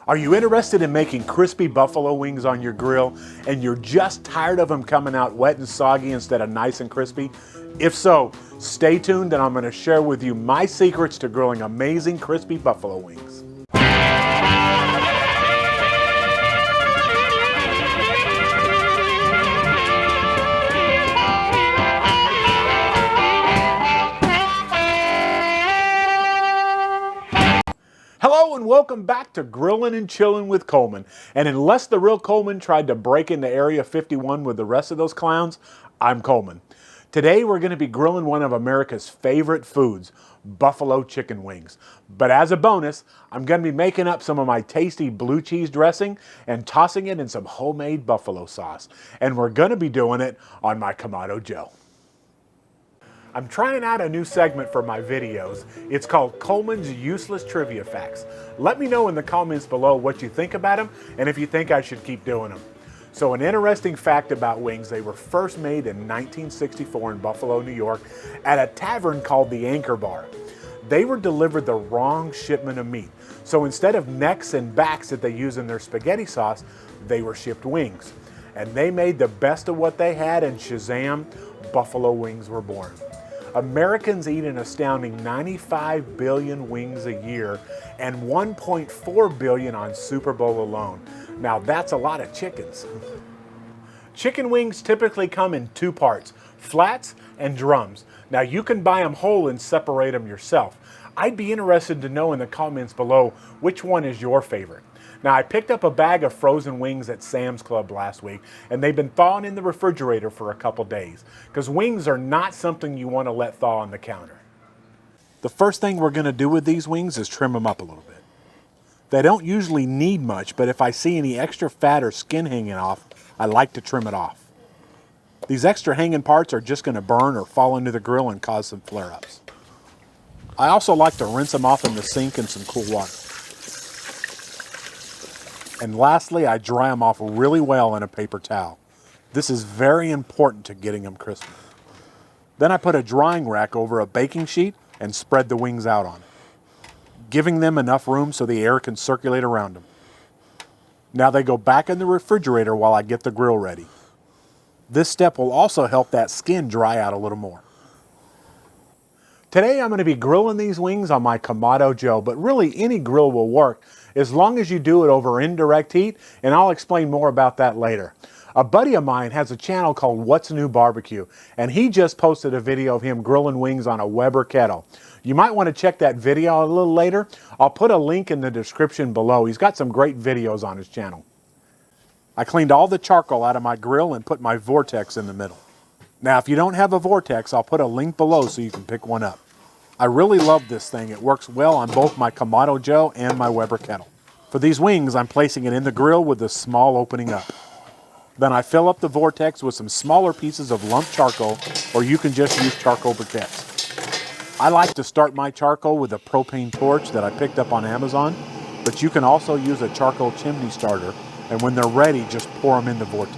Are you interested in making crispy buffalo wings on your grill and you're just tired of them coming out wet and soggy instead of nice and crispy? If so, stay tuned and I'm going to share with you my secrets to grilling amazing crispy buffalo wings. Hello and welcome back to Grillin' and Chillin' with Coleman. And unless the real Coleman tried to break into Area 51 with the rest of those clowns, I'm Coleman. Today we're going to be grilling one of America's favorite foods, buffalo chicken wings. But as a bonus, I'm going to be making up some of my tasty blue cheese dressing and tossing it in some homemade buffalo sauce. And we're going to be doing it on my Kamado Joe. I'm trying out a new segment for my videos. It's called Coleman's Useless Trivia Facts. Let me know in the comments below what you think about them and if you think I should keep doing them. So an interesting fact about wings, they were first made in 1964 in Buffalo, New York at a tavern called the Anchor Bar. They were delivered the wrong shipment of meat. So instead of necks and backs that they use in their spaghetti sauce, they were shipped wings. And they made the best of what they had and shazam, buffalo wings were born. Americans eat an astounding 95 billion wings a year and 1.4 billion on Super Bowl alone. Now that's a lot of chickens. Chicken wings typically come in two parts, flats and drums. Now you can buy them whole and separate them yourself. I'd be interested to know in the comments below which one is your favorite. Now I picked up a bag of frozen wings at Sam's Club last week and they've been thawing in the refrigerator for a couple days because wings are not something you want to let thaw on the counter. The first thing we're going to do with these wings is trim them up a little bit. They don't usually need much, but if I see any extra fat or skin hanging off, I like to trim it off. These extra hanging parts are just going to burn or fall into the grill and cause some flare-ups. I also like to rinse them off in the sink in some cool water. And lastly, I dry them off really well in a paper towel. This is very important to getting them crispy. Then I put a drying rack over a baking sheet and spread the wings out on it, giving them enough room so the air can circulate around them. Now they go back in the refrigerator while I get the grill ready. This step will also help that skin dry out a little more. Today I'm going to be grilling these wings on my Kamado Joe, but really any grill will work as long as you do it over indirect heat, and I'll explain more about that later. A buddy of mine has a channel called What's New Barbecue, and he just posted a video of him grilling wings on a Weber kettle. You might want to check that video a little later. I'll put a link in the description below. He's got some great videos on his channel. I cleaned all the charcoal out of my grill and put my Vortex in the middle. Now, if you don't have a Vortex, I'll put a link below so you can pick one up. I really love this thing. It works well on both my Kamado Joe and my Weber kettle. For these wings, I'm placing it in the grill with a small opening up. Then I fill up the Vortex with some smaller pieces of lumped charcoal, or you can just use charcoal briquettes. I like to start my charcoal with a propane torch that I picked up on Amazon, but you can also use a charcoal chimney starter, and when they're ready, just pour them in the Vortex.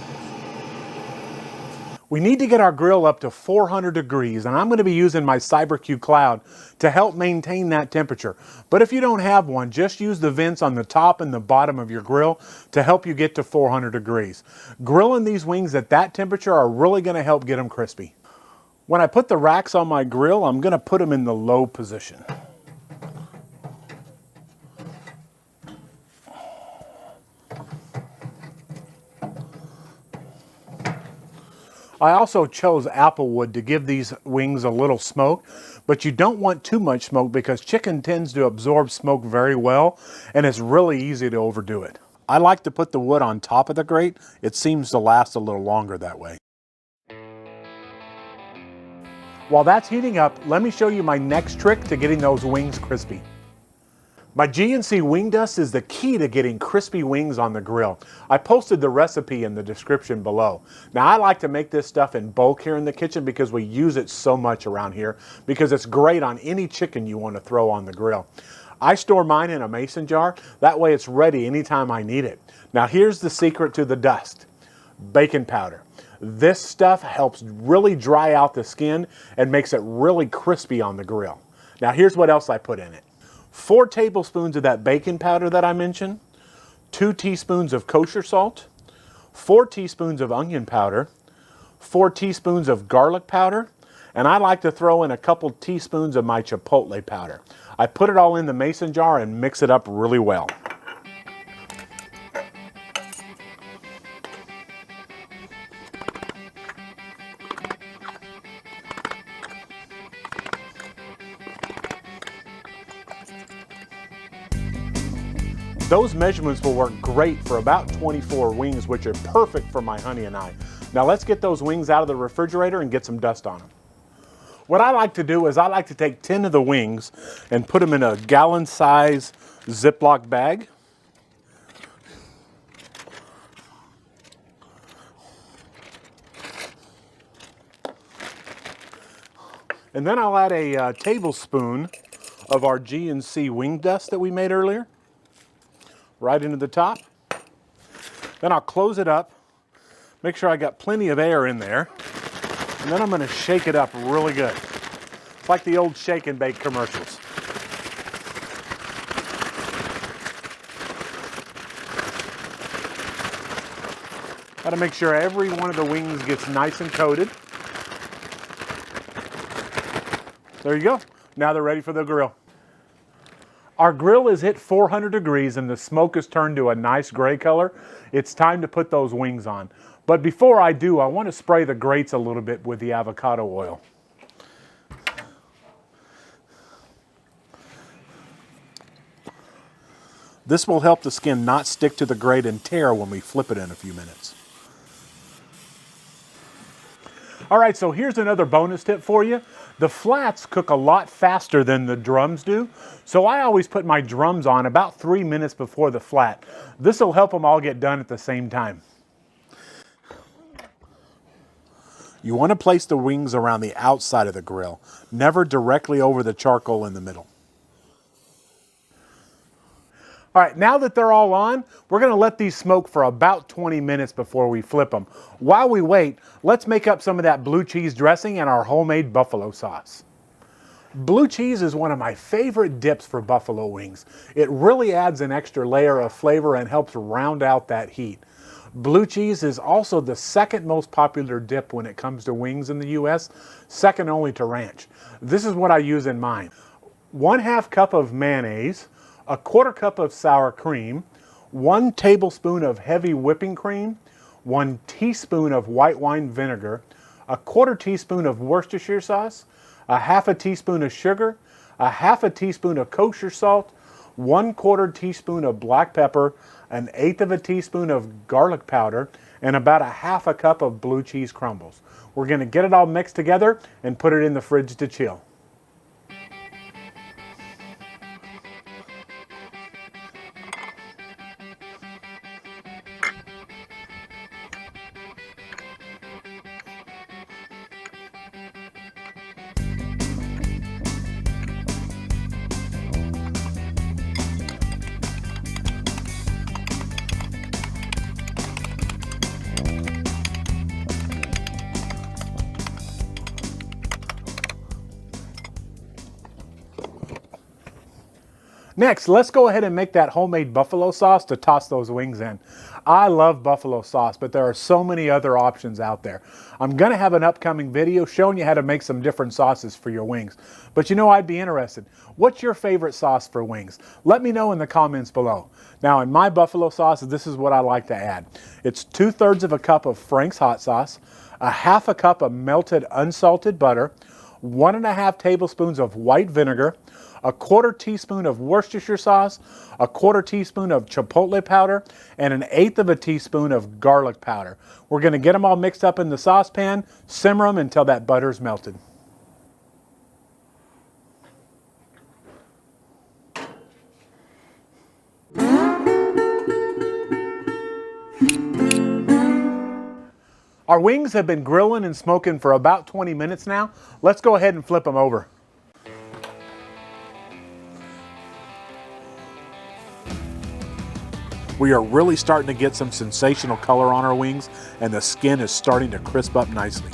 We need to get our grill up to 400 degrees, and I'm going to be using my CyberQ Cloud to help maintain that temperature. But if you don't have one, just use the vents on the top and the bottom of your grill to help you get to 400 degrees. Grilling these wings at that temperature are really going to help get them crispy. When I put the racks on my grill, I'm going to put them in the low position. I also chose apple wood to give these wings a little smoke, but you don't want too much smoke because chicken tends to absorb smoke very well and it's really easy to overdo it. I like to put the wood on top of the grate. It seems to last a little longer that way. While that's heating up, let me show you my next trick to getting those wings crispy. My GNC wing dust is the key to getting crispy wings on the grill. I posted the recipe in the description below. Now I like to make this stuff in bulk here in the kitchen because we use it so much around here because it's great on any chicken you want to throw on the grill. I store mine in a mason jar, that way it's ready anytime I need it. Now here's the secret to the dust. Baking powder. This stuff helps really dry out the skin and makes it really crispy on the grill. Now here's what else I put in it. 4 tablespoons of that baking powder that I mentioned, 2 teaspoons of kosher salt, 4 teaspoons of onion powder, 4 teaspoons of garlic powder, and I like to throw in a couple teaspoons of my chipotle powder. I put it all in the mason jar and mix it up really well. Those measurements will work great for about 24 wings, which are perfect for my honey and I. Now let's get those wings out of the refrigerator and get some dust on them. What I like to do is I like to take 10 of the wings and put them in a gallon size Ziploc bag. And then I'll add a tablespoon of our G&C wing dust that we made earlier, right into the top. Then I'll close it up, make sure I got plenty of air in there, and then I'm going to shake it up really good. It's like the old shake and bake commercials. Got to make sure every one of the wings gets nice and coated. There you go. Now they're ready for the grill. Our grill is hit 400 degrees and the smoke has turned to a nice gray color. It's time to put those wings on. But before I do, I want to spray the grates a little bit with the avocado oil. This will help the skin not stick to the grate and tear when we flip it in a few minutes. All right, so here's another bonus tip for you. The flats cook a lot faster than the drums do, so I always put my drums on about 3 minutes before the flat. This will help them all get done at the same time. You want to place the wings around the outside of the grill, never directly over the charcoal in the middle. All right, now that they're all on, we're going to let these smoke for about 20 minutes before we flip them. While we wait, let's make up some of that blue cheese dressing and our homemade buffalo sauce. Blue cheese is one of my favorite dips for buffalo wings. It really adds an extra layer of flavor and helps round out that heat. Blue cheese is also the second most popular dip when it comes to wings in the US, second only to ranch. This is what I use in mine. 1/2 cup of mayonnaise, 1/4 cup of sour cream, 1 tablespoon of heavy whipping cream, 1 teaspoon of white wine vinegar, 1/4 teaspoon of Worcestershire sauce, 1/2 teaspoon of sugar, 1/2 teaspoon of kosher salt, 1/4 teaspoon of black pepper, 1/8 teaspoon of garlic powder, and about 1/2 cup of blue cheese crumbles. We're going to get it all mixed together and put it in the fridge to chill. Next, let's go ahead and make that homemade buffalo sauce to toss those wings in. I love buffalo sauce, but there are so many other options out there. I'm going to have an upcoming video showing you how to make some different sauces for your wings. But you know, I'd be interested. What's your favorite sauce for wings? Let me know in the comments below. Now, in my buffalo sauce, this is what I like to add. It's 2/3 cup of Frank's hot sauce, 1/2 cup of melted unsalted butter, 1.5 tablespoons of white vinegar, 1/4 teaspoon of Worcestershire sauce, 1/4 teaspoon of Chipotle powder, and 1/8 teaspoon of garlic powder. We're going to get them all mixed up in the saucepan, simmer them until that butter's melted. Our wings have been grilling and smoking for about 20 minutes now. Let's go ahead and flip them over. We are really starting to get some sensational color on our wings, and the skin is starting to crisp up nicely.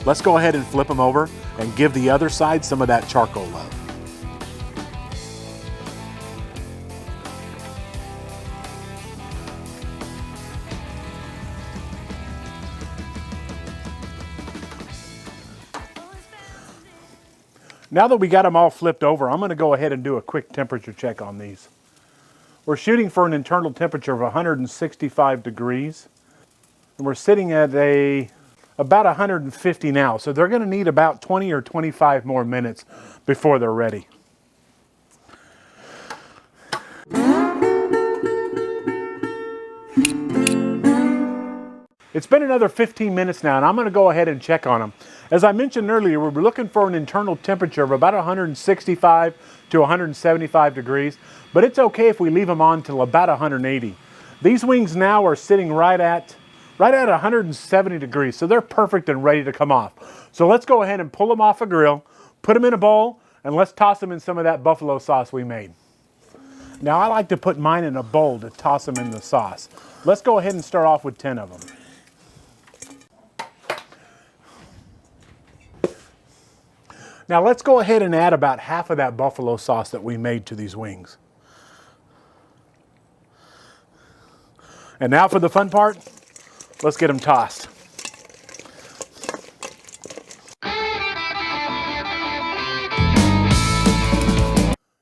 Let's go ahead and flip them over and give the other side some of that charcoal love. Now that we got them all flipped over, I'm going to go ahead and do a quick temperature check on these. We're shooting for an internal temperature of 165 degrees. And we're sitting at about 150 now. So they're going to need about 20 or 25 more minutes before they're ready. It's been another 15 minutes now, and I'm going to go ahead and check on them. As I mentioned earlier, we're looking for an internal temperature of about 165 to 175 degrees, but it's okay if we leave them on till about 180. These wings now are sitting right at 170 degrees, so they're perfect and ready to come off. So let's go ahead and pull them off a grill, put them in a bowl, and let's toss them in some of that buffalo sauce we made. Now I like to put mine in a bowl to toss them in the sauce. Let's go ahead and start off with 10 of them. Now let's go ahead and add about half of that buffalo sauce that we made to these wings. And now for the fun part, let's get them tossed.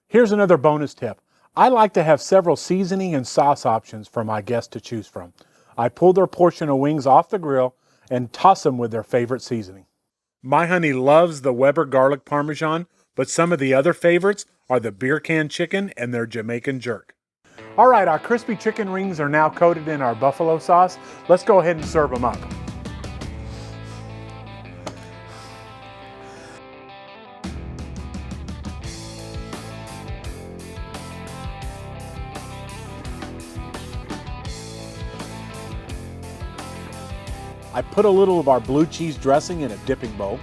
Here's another bonus tip. I like to have several seasoning and sauce options for my guests to choose from. I pull their portion of wings off the grill and toss them with their favorite seasoning. My honey loves the Weber garlic parmesan, but some of the other favorites are the beer can chicken and their Jamaican jerk. All right, our crispy chicken rings are now coated in our buffalo sauce. Let's go ahead and serve them up. I put a little of our blue cheese dressing in a dipping bowl,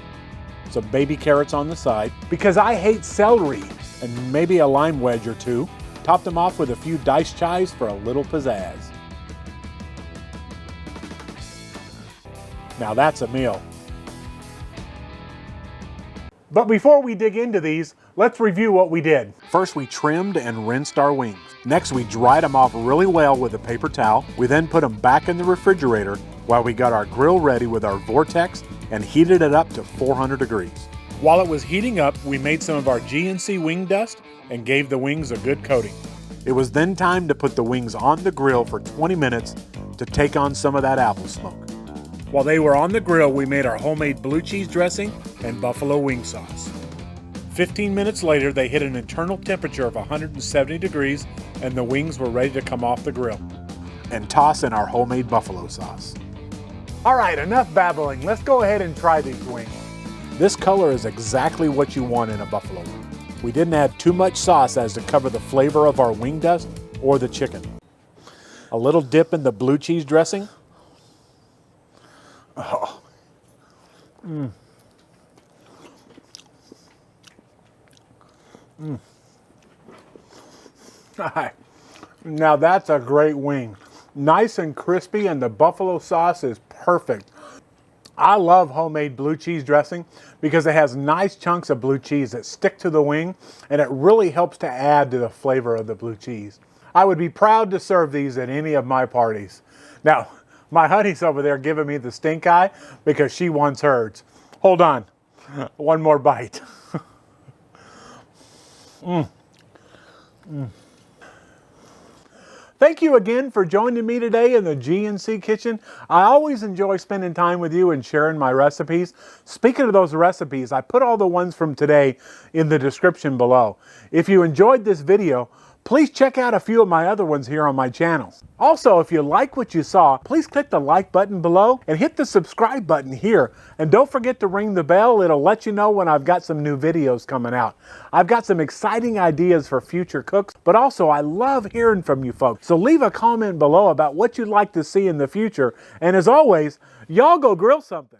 some baby carrots on the side, because I hate celery, and maybe a lime wedge or two. Top them off with a few diced chives for a little pizzazz. Now that's a meal. But before we dig into these, let's review what we did. First, we trimmed and rinsed our wings. Next, we dried them off really well with a paper towel. We then put them back in the refrigerator while we got our grill ready with our Vortex and heated it up to 400 degrees. While it was heating up, we made some of our GNC wing dust and gave the wings a good coating. It was then time to put the wings on the grill for 20 minutes to take on some of that apple smoke. While they were on the grill, we made our homemade blue cheese dressing and buffalo wing sauce. 15 minutes later, they hit an internal temperature of 170 degrees and the wings were ready to come off the grill and toss in our homemade buffalo sauce. All right, enough babbling. Let's go ahead and try these wings. This color is exactly what you want in a buffalo wing. We didn't add too much sauce as to cover the flavor of our wing dust or the chicken. A little dip in the blue cheese dressing. Oh. Now that's a great wing. Nice and crispy, and the buffalo sauce is perfect. I love homemade blue cheese dressing because it has nice chunks of blue cheese that stick to the wing, and it really helps to add to the flavor of the blue cheese. I would be proud to serve these at any of my parties. Now, my honey's over there giving me the stink eye because she wants hers. Hold on, one more bite. Thank you again for joining me today in the GNC kitchen. I always enjoy spending time with you and sharing my recipes. Speaking of those recipes, I put all the ones from today in the description below. If you enjoyed this video, please check out a few of my other ones here on my channel. Also, if you like what you saw, please click the like button below and hit the subscribe button here. And don't forget to ring the bell. It'll let you know when I've got some new videos coming out. I've got some exciting ideas for future cooks, but also I love hearing from you folks. So leave a comment below about what you'd like to see in the future. And as always, y'all go grill something.